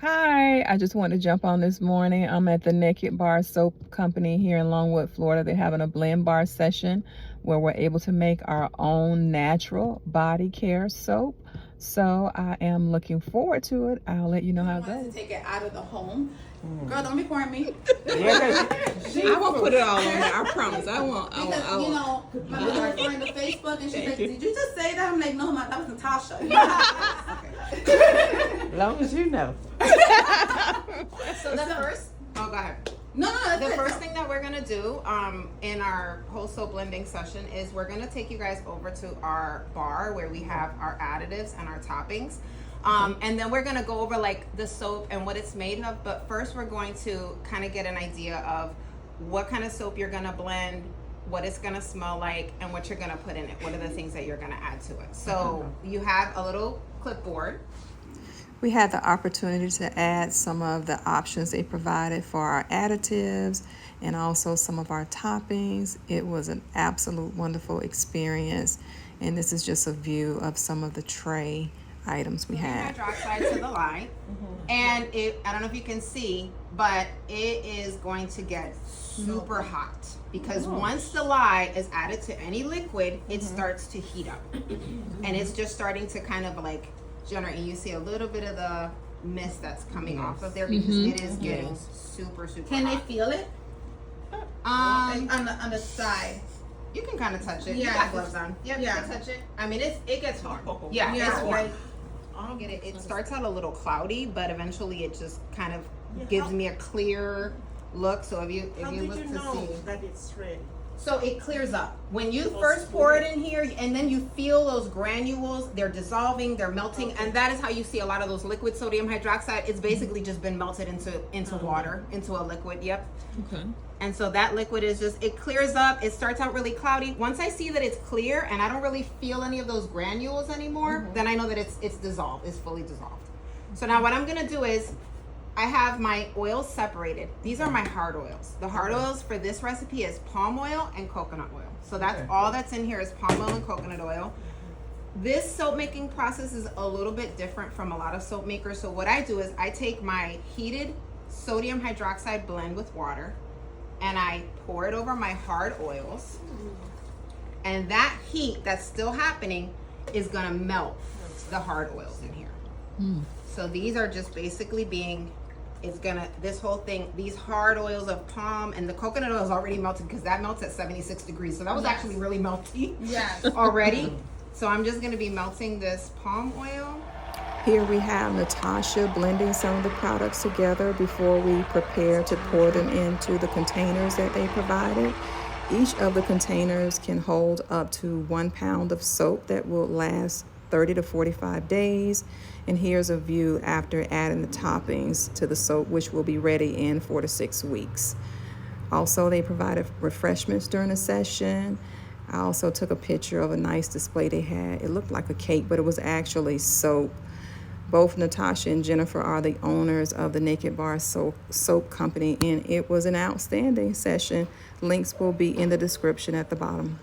Hi, I just wanted to jump on this morning. I'm at the Naked Bar Soap Company here in Longwood, Florida. They're having a blend bar session where we're able to make our own natural body care soap. So I am looking forward to it. I'll let you know how it To goes. take it out of the home. Girl, don't be pouring me. I won't put it all on there. I promise. I won't. Because, you know, my mother was going to Facebook and she's like, did you just say that? I'm like, no, that was Natasha. As long as you know. So the first, oh, go ahead. No, The first thing that we're gonna do in our whole soap blending session is we're gonna take you guys over to our bar where we have our additives and our toppings. And then we're gonna go over like the soap and what it's made of. But first we're going to kind of get an idea of what kind of soap you're gonna blend, what it's gonna smell like, and what you're gonna put in it. What are the things that you're gonna add to it? So you have a little clipboard. We had the opportunity to add some of the options they provided for our additives and also some of our toppings. It was an absolute wonderful experience. And this is just a view of some of the tray items we had. Hydroxide to the lye. And I don't know if you can see, but it is going to get super hot because once the lye is added to any liquid, it starts to heat up. And it's just starting to kind of like generate. You see a little bit of the mist that's coming off of there because it is getting super Can they hot. feel it? On the side. you can kind of touch it. Yeah. You got gloves on. Yep, Yeah. you can touch it. I mean, it gets warm. Yeah, Yeah, it's warm. right. I don't get it. It starts out a little cloudy, but eventually it just kind of gives me a clear look. So if you look to see that it's ready? so it clears up. When you first pour it in here and then you feel those granules, they're dissolving, they're melting, and that is how you see a lot of those liquid sodium hydroxide. It's basically just been melted into water, into a liquid. Yep. Okay. And so that liquid is just, it clears up. It starts out really cloudy. Once I see that it's clear and I don't really feel any of those granules anymore, then I know that it's dissolved, it's fully dissolved. So now what I'm gonna do is, I have my oils separated. These are my hard oils. The hard oils for this recipe is palm oil and coconut oil. So that's all that's in here is palm oil and coconut oil. This soap making process is a little bit different from a lot of soap makers. So what I do is I take my heated sodium hydroxide blend with water and I pour it over my hard oils. And that heat that's still happening is gonna melt the hard oils in here. So these are just basically this whole thing, these hard oils of palm and the coconut oil is already melted because that melts at 76 degrees. So that was actually really melty already. So I'm just gonna be melting this palm oil. Here we have Natasha blending some of the products together before we prepare to pour them into the containers that they provided. Each of the containers can hold up to 1 pound of soap that will last 30 to 45 days. And here's a view after adding the toppings to the soap, which will be ready in 4 to 6 weeks. Also, they provided refreshments during the session. I also took a picture of a nice display they had. It looked like a cake, but it was actually soap. Both Natasha and Jennifer are the owners of the Naked Bar Soap Company, and it was an outstanding session. Links will be in the description at the bottom.